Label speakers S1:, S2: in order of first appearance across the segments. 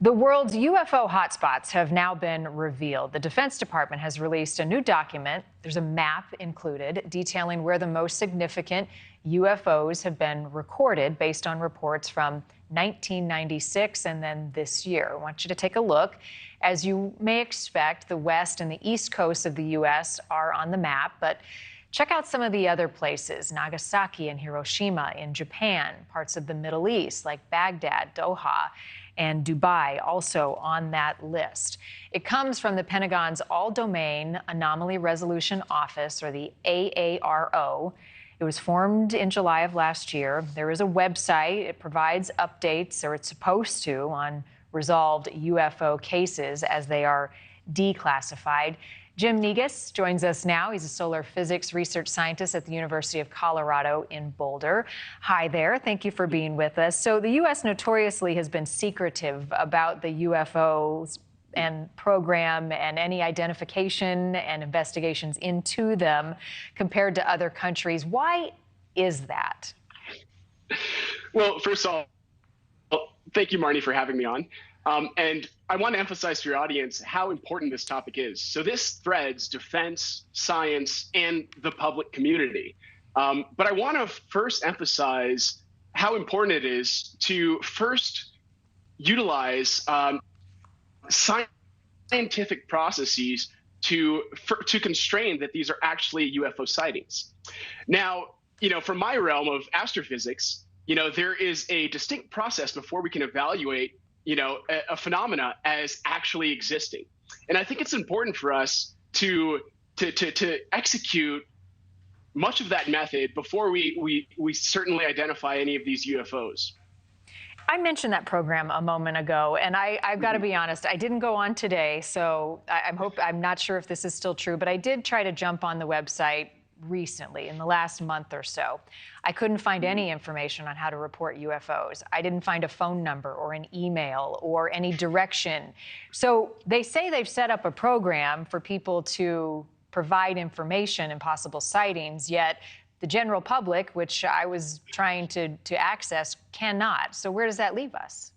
S1: The world's UFO hotspots have now been revealed. The Defense Department has released a new document. There's a map included detailing where the most significant UFOs have been recorded based on reports from 1996 and then this year. I want you to take a look. As you may expect, the west and the east coast of the U.S. are on the map, but check out some of the other places: Nagasaki and Hiroshima in Japan, parts of the Middle East like Baghdad, Doha, and Dubai also on that list. It comes from the Pentagon's All-Domain Anomaly Resolution Office, or the AARO. It was formed in July of last year. There is a website. It provides updates, or it's supposed to, on resolved UFO cases as they are declassified. Jim Negus joins us now. He's a solar physics research scientist at the University of Colorado in Boulder. Hi there. Thank you for being with us. So the U.S. notoriously has been secretive about the UFOs and program and any identification and investigations into them compared to other countries. Why is that?
S2: Well, first of all, thank you, Marnie, for having me on. And I want to emphasize to your audience how important this topic is. So this threads defense, science, and the public community. But I want to first emphasize how important it is to first utilize scientific processes to constrain that these are actually UFO sightings. Now, from my realm of astrophysics, there is a distinct process before we can evaluate a phenomena as actually existing. And I think it's important for us to execute much of that method before we certainly identify any of these UFOs.
S1: I mentioned that program a moment ago, and I've got to be honest, I didn't go on today, so I'm not sure if this is still true, but I did try to jump on the website recently, in the last month or so. I couldn't find any information on how to report UFOs. I didn't find a phone number or an email or any direction. So they say they've set up a program for people to provide information and possible sightings, yet the general public, which I was trying to access, cannot. So where does that leave us?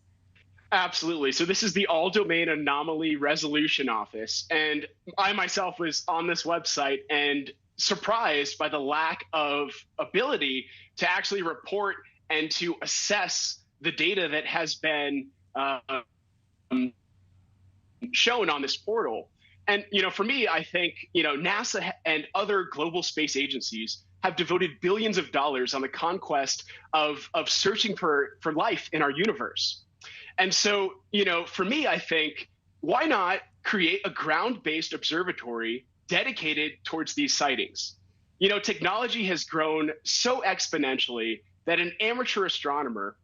S2: Absolutely. So this is the All-Domain Anomaly Resolution Office. And I myself was on this website and surprised by the lack of ability to actually report and to assess the data that has been shown on this portal. And, for me, I think, NASA and other global space agencies have devoted billions of dollars on the conquest of searching for life in our universe. And so, for me, I think, why not create a ground-based observatory dedicated towards these sightings? Technology has grown so exponentially that an amateur astronomer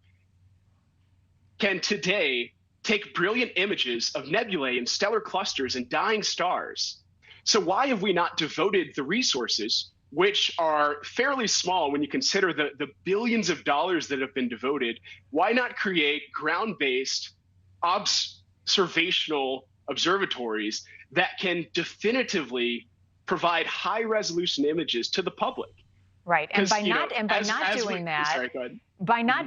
S2: can today take brilliant images of nebulae and stellar clusters and dying stars. So why have we not devoted the resources, which are fairly small when you consider the billions of dollars that have been devoted? Why not create ground-based observational observatories that can definitively provide high-resolution images to the public?
S1: Right, and by not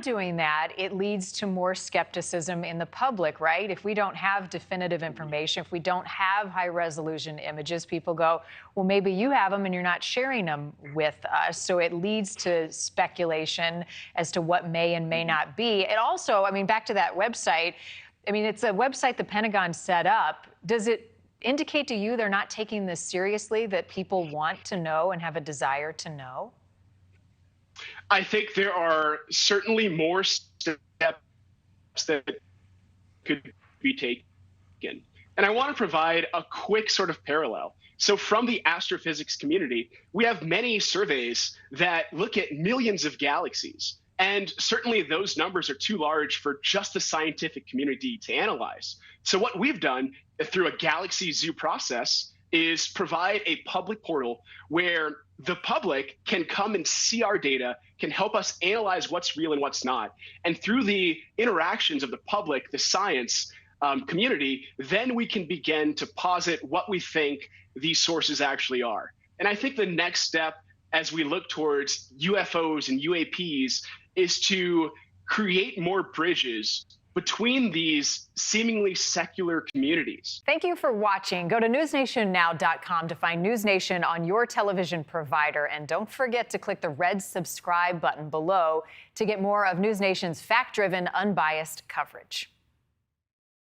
S1: doing that, it leads to more skepticism in the public, right? If we don't have definitive information, if we don't have high-resolution images, people go, well, maybe you have them and you're not sharing them with us. So it leads to speculation as to what may and may not be. It also, back to that website, it's a website the Pentagon set up. Does it indicate to you they're not taking this seriously, that people want to know and have a desire to know?
S2: I think there are certainly more steps that could be taken. And I want to provide a quick sort of parallel. So from the astrophysics community, we have many surveys that look at millions of galaxies. And certainly those numbers are too large for just the scientific community to analyze. So what we've done through a Galaxy Zoo process is provide a public portal where the public can come and see our data, can help us analyze what's real and what's not. And through the interactions of the public, the science community, then we can begin to posit what we think these sources actually are. And I think the next step as we look towards UFOs and UAPs is to create more bridges between these seemingly secular communities.
S1: Thank you for watching. Go to newsnationnow.com to find News Nation on your television provider. And don't forget to click the red subscribe button below to get more of News Nation's fact-driven, unbiased coverage.